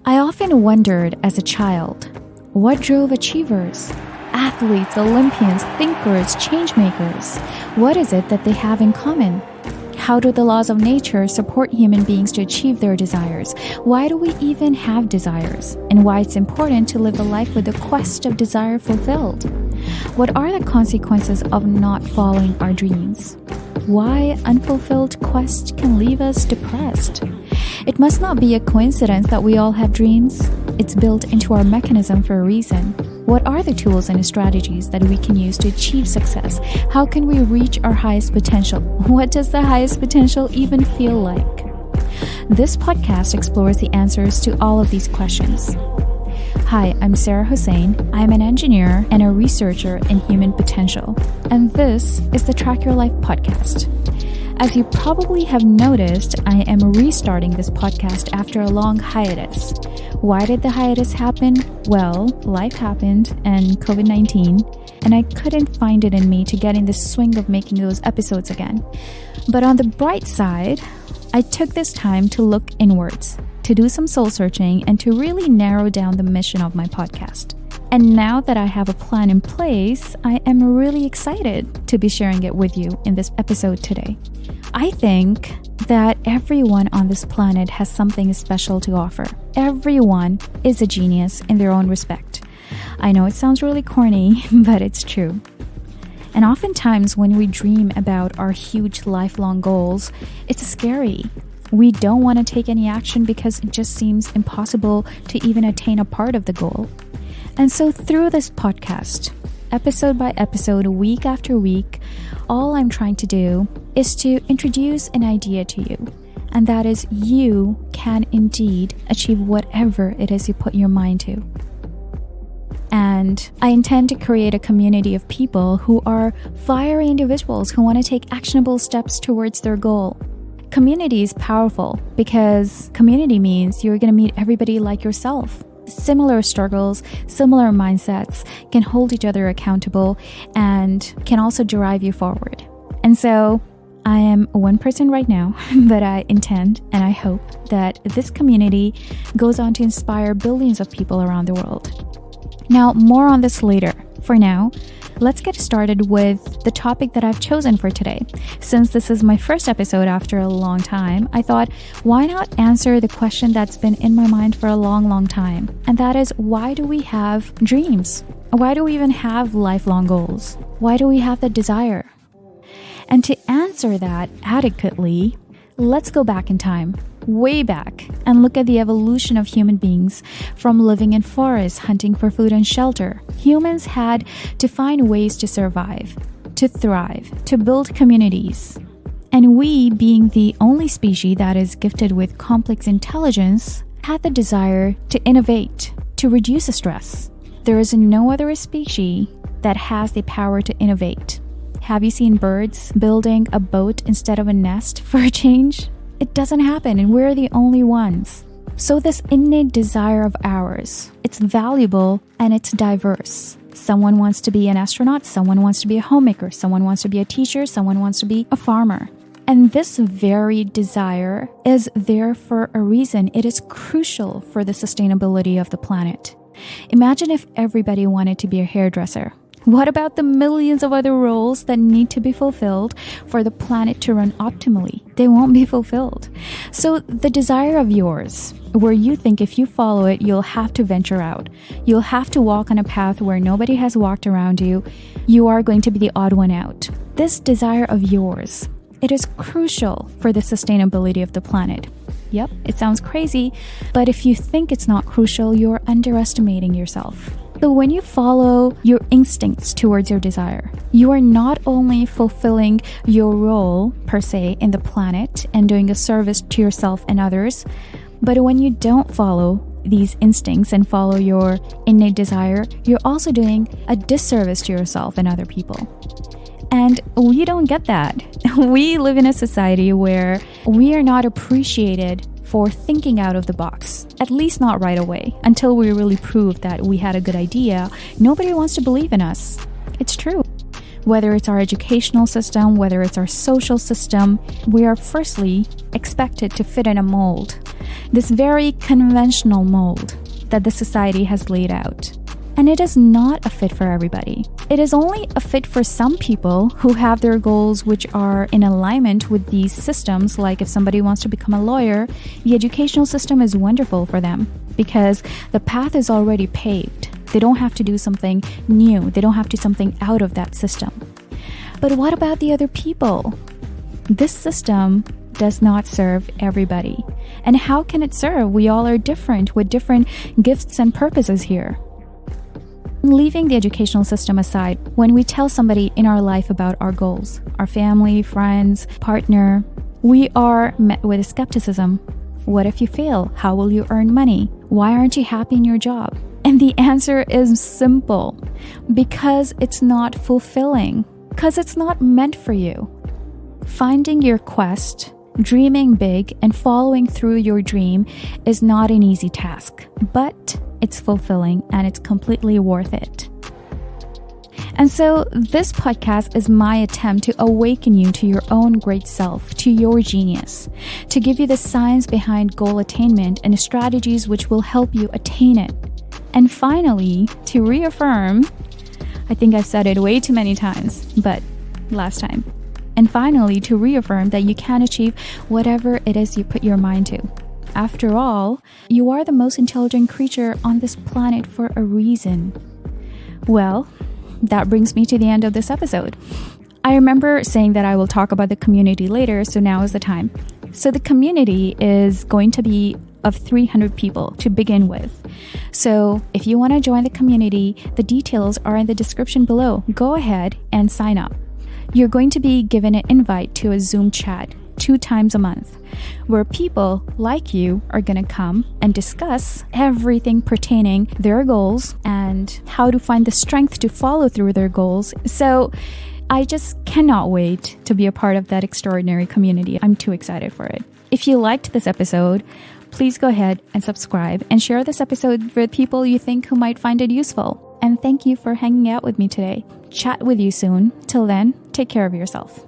I often wondered as a child, what drove achievers? Athletes, Olympians, thinkers, changemakers. What is it that they have in common? How do the laws of nature support human beings to achieve their desires? Why do we even have desires? And why it's important to live a life with the quest of desire fulfilled? What are the consequences of not following our dreams? Why unfulfilled quest can leave us depressed? It must not be a coincidence that we all have dreams. It's built into our mechanism for a reason. What are the tools and strategies that we can use to achieve success? How can we reach our highest potential? What does the highest potential even feel like? This podcast explores the answers to all of these questions. Hi, I'm Sarah Hussein. I'm an engineer and a researcher in human potential. And this is the Track Your Life podcast. As you probably have noticed, I am restarting this podcast after a long hiatus. Why did the hiatus happen? Well, life happened and COVID-19, and I couldn't find it in me to get in the swing of making those episodes again. But on the bright side, I took this time to look inwards, to do some soul searching, and to really narrow down the mission of my podcast. And now that I have a plan in place, I am really excited to be sharing it with you in this episode today. I think that everyone on this planet has something special to offer. Everyone is a genius in their own respect. I know it sounds really corny, but it's true. And oftentimes when we dream about our huge lifelong goals, it's scary. We don't want to take any action because it just seems impossible to even attain a part of the goal. And so through this podcast, episode by episode, week after week, all I'm trying to do is to introduce an idea to you. And that is, you can indeed achieve whatever it is you put your mind to. And I intend to create a community of people who are fiery individuals who want to take actionable steps towards their goal. Community is powerful because community means you're going to meet everybody like yourself. Similar struggles, similar mindsets can hold each other accountable and can also drive you forward. And so I am one person right now, but I intend and I hope that this community goes on to inspire billions of people around the world. Now, more on this later. For now, let's get started with the topic that I've chosen for today. Since this is my first episode after a long time, I thought, why not answer the question that's been in my mind for a long time? And that is, why do we have dreams? Why do we even have lifelong goals? Why do we have the desire? And to answer that adequately, let's go back in time, way back, and look at the evolution of human beings from living in forests, hunting for food and shelter. Humans had to find ways to survive, to thrive, to build communities. And we, being the only species that is gifted with complex intelligence, had the desire to innovate, to reduce the stress. There is no other species that has the power to innovate. Have you seen birds building a boat instead of a nest for a change? It doesn't happen, and we're the only ones. So this innate desire of ours, it's valuable and it's diverse. Someone wants to be an astronaut, someone wants to be a homemaker, someone wants to be a teacher, someone wants to be a farmer. And this very desire is there for a reason. It is crucial for the sustainability of the planet. Imagine if everybody wanted to be a hairdresser. What about the millions of other roles that need to be fulfilled for the planet to run optimally? They won't be fulfilled. So the desire of yours, where you think if you follow it, you'll have to venture out. You'll have to walk on a path where nobody has walked around you. You are going to be the odd one out. This desire of yours, it is crucial for the sustainability of the planet. Yep, it sounds crazy, but if you think it's not crucial, you're underestimating yourself. So when you follow your instincts towards your desire, you are not only fulfilling your role per se in the planet and doing a service to yourself and others, but when you don't follow these instincts and follow your innate desire, you're also doing a disservice to yourself and other people. And we don't get that. We live in a society where we are not appreciated for thinking out of the box, at least not right away. Until we really prove that we had a good idea, nobody wants to believe in us. It's true. Whether it's our educational system, whether it's our social system, we are firstly expected to fit in a mold. this very conventional mold that the society has laid out. And it is not a fit for everybody. It is only a fit for some people who have their goals which are in alignment with these systems. Like if somebody wants to become a lawyer, the educational system is wonderful for them because the path is already paved. They don't have to do something new. They don't have to do something out of that system. But what about the other people? This system does not serve everybody. And how can it serve? We all are different with different gifts and purposes here. Leaving the educational system aside, when we tell somebody in our life about our goals, our family, friends, partner, we are met with skepticism. What if you fail? How will you earn money? Why aren't you happy in your job? And the answer is simple. Because it's not fulfilling. Because it's not meant for you. Finding your quest, dreaming big, and following through your dream is not an easy task, but it's fulfilling and it's completely worth it. And so this podcast is my attempt to awaken you to your own great self, to your genius, to give you the science behind goal attainment and strategies which will help you attain it. And finally, to reaffirm, I think I've said it way too many times, but last time. And finally, to reaffirm that you can achieve whatever it is you put your mind to. After all, you are the most intelligent creature on this planet for a reason. Well, that brings me to the end of this episode. I remember saying that I will talk about the community later, so now is the time. So the community is going to be of 300 people to begin with. So if you want to join the community, the details are in the description below. Go ahead and sign up. You're going to be given an invite to a Zoom chat 2 times a month, where people like you are going to come and discuss everything pertaining their goals and how to find the strength to follow through their goals. So I just cannot wait to be a part of that extraordinary community. I'm too excited for it. If you liked this episode, please go ahead and subscribe and share this episode with people you think who might find it useful. And thank you for hanging out with me today. Chat with you soon. Till then, take care of yourself.